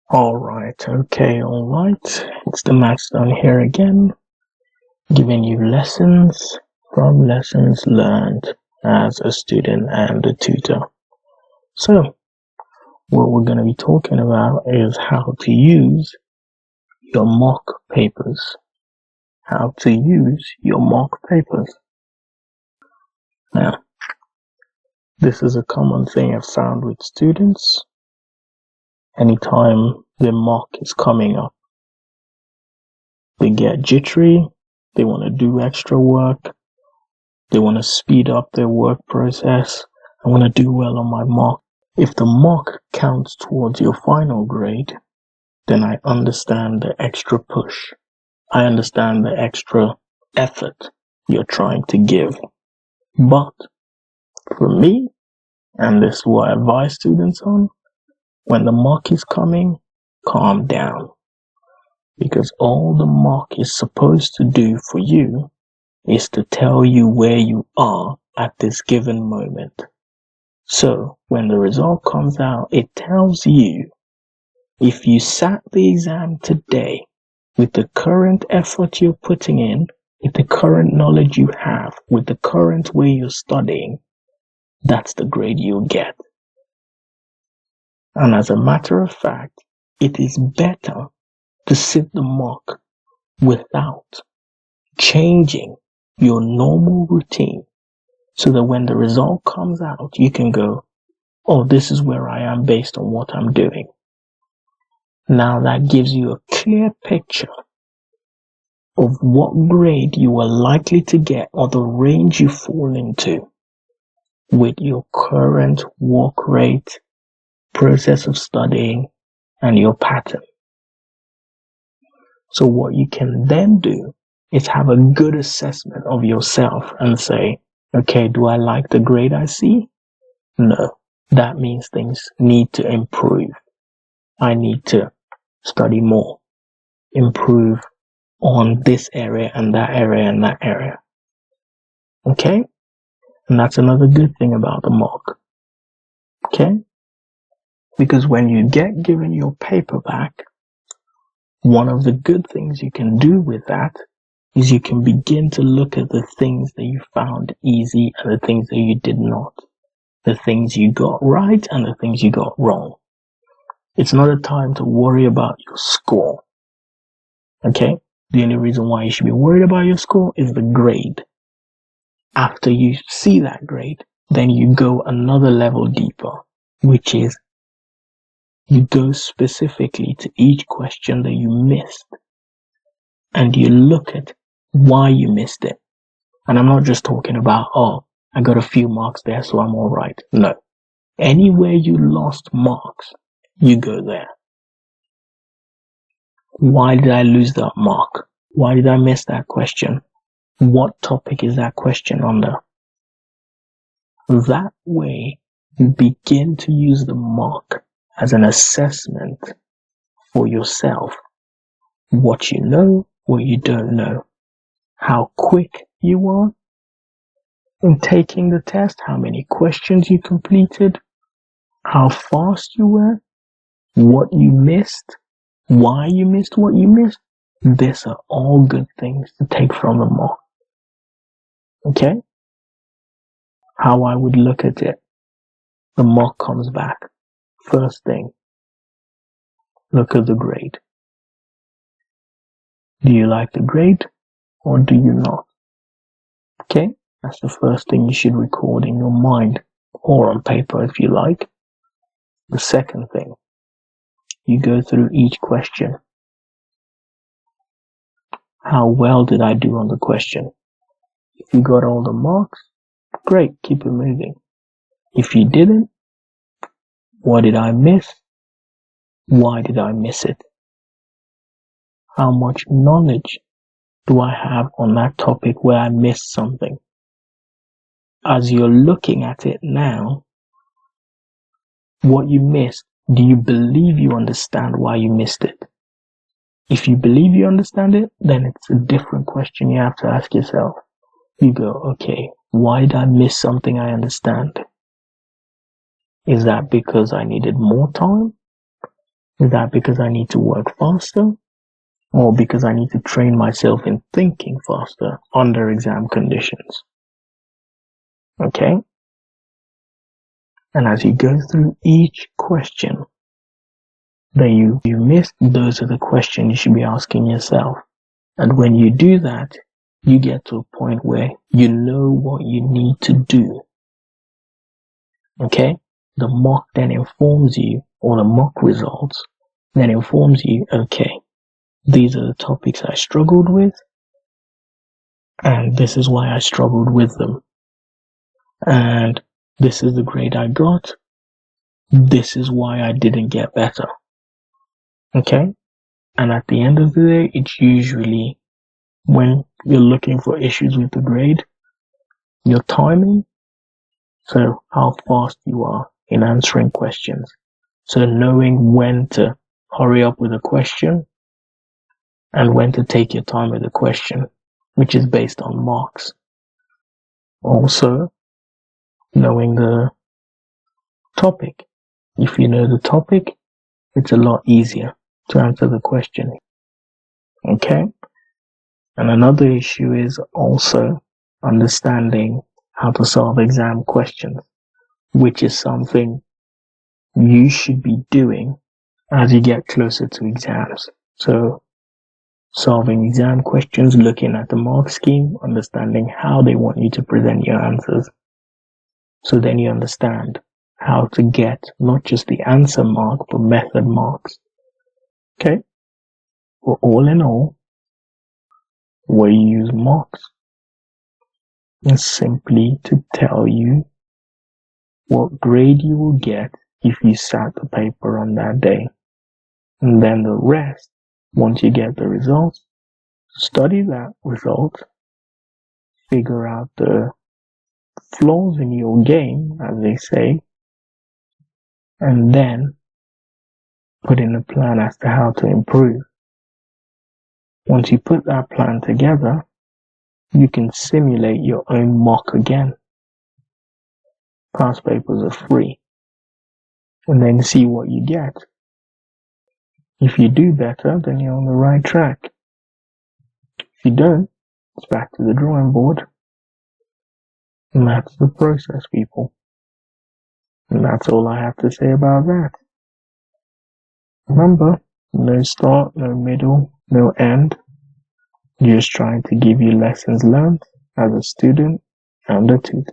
Alright, it's the Maths Done here again, giving you lessons from lessons learned as a student and a tutor. So, what we're going to be talking about is how to use your mock papers. How to use your mock papers. Now, this is a common thing I've found with students. Anytime the mock is coming up, they get jittery, they want to do extra work, they want to speed up their work process. I want to do well on my mock. If the mock counts towards your final grade, then I understand the extra push. I understand the extra effort you're trying to give. But for me, and this is what I advise students on, when the mock is coming, calm down. Because all the mock is supposed to do for you is to tell you where you are at this given moment. So, when the result comes out, it tells you if you sat the exam today with the current effort you're putting in, with the current knowledge you have, with the current way you're studying, that's the grade you'll get. And as a matter of fact, it is better to sit the mock without changing your normal routine, so that when the result comes out, you can go, oh, this is where I am based on what I'm doing. Now that gives you a clear picture of what grade you are likely to get or the range you fall into with your current work rate, process of studying, and your pattern. So what you can then do is have a good assessment of yourself and say, okay, do I like the grade I see? No. That means things need to improve. I need to study more, improve on this area and that area and that area. Okay? And that's another good thing about the mock. Okay? Because when you get given your paper back, one of the good things you can do with that is you can begin to look at the things that you found easy and the things that you did not. The things you got right and the things you got wrong. It's not a time to worry about your score. Okay? The only reason why you should be worried about your score is the grade. After you see that grade, then you go another level deeper, which is you go specifically to each question that you missed and you look at why you missed it. And I'm not just talking about, oh, I got a few marks there, so I'm all right. No. Anywhere you lost marks, you go there. Why did I lose that mark? Why did I miss that question? What topic is that question under? That way, you begin to use the mark as an assessment for yourself. What you know, what you don't know. How quick you are in taking the test, how many questions you completed, how fast you were, what you missed, why you missed what you missed. These are all good things to take from the mock. Okay? How I would look at it. The mock comes back. First thing, look at the grade. Do you like the grade or do you not? Okay? That's the first thing you should record in your mind or on paper if you like. The second thing, you go through each question. How well did I do on the question? If you got all the marks, great, keep it moving. If you didn't, what did I miss? Why did I miss it? How much knowledge do I have on that topic where I missed something? As you're looking at it now, what you missed, do you believe you understand why you missed it? If you believe you understand it, then it's a different question you have to ask yourself. You go, okay, why did I miss something I understand? Is that because I needed more time? Is that because I need to work faster? Or because I need to train myself in thinking faster under exam conditions? Okay? And as you go through each question that you missed, those are the questions you should be asking yourself. And when you do that, you get to a point where you know what you need to do. Okay? The mock then informs you, or the mock results then informs you, okay, these are the topics I struggled with, and this is why I struggled with them. And this is the grade I got. This is why I didn't get better. Okay? And at the end of the day, it's usually when you're looking for issues with the grade, your timing, so how fast you are in answering questions. So knowing when to hurry up with a question and when to take your time with a question, which is based on marks. Also, knowing the topic. If you know the topic, it's a lot easier to answer the question. Okay? And another issue is also understanding how to solve exam questions, which is something you should be doing as you get closer to exams. So, solving exam questions, looking at the mark scheme, understanding how they want you to present your answers. So then you understand how to get not just the answer mark, but method marks. Okay? Well, all in all, where you use marks is simply to tell you what grade you will get if you sat the paper on that day. And then the rest, once you get the results, study that result, figure out the flaws in your game, as they say, and then put in a plan as to how to improve. Once you put that plan together, you can simulate your own mock again. Past papers are free. And then see what you get. If you do better, then you're on the right track. If you don't, it's back to the drawing board. And that's the process, people. And that's all I have to say about that. Remember, no start, no middle, no end. Just trying to give you lessons learned as a student and a tutor.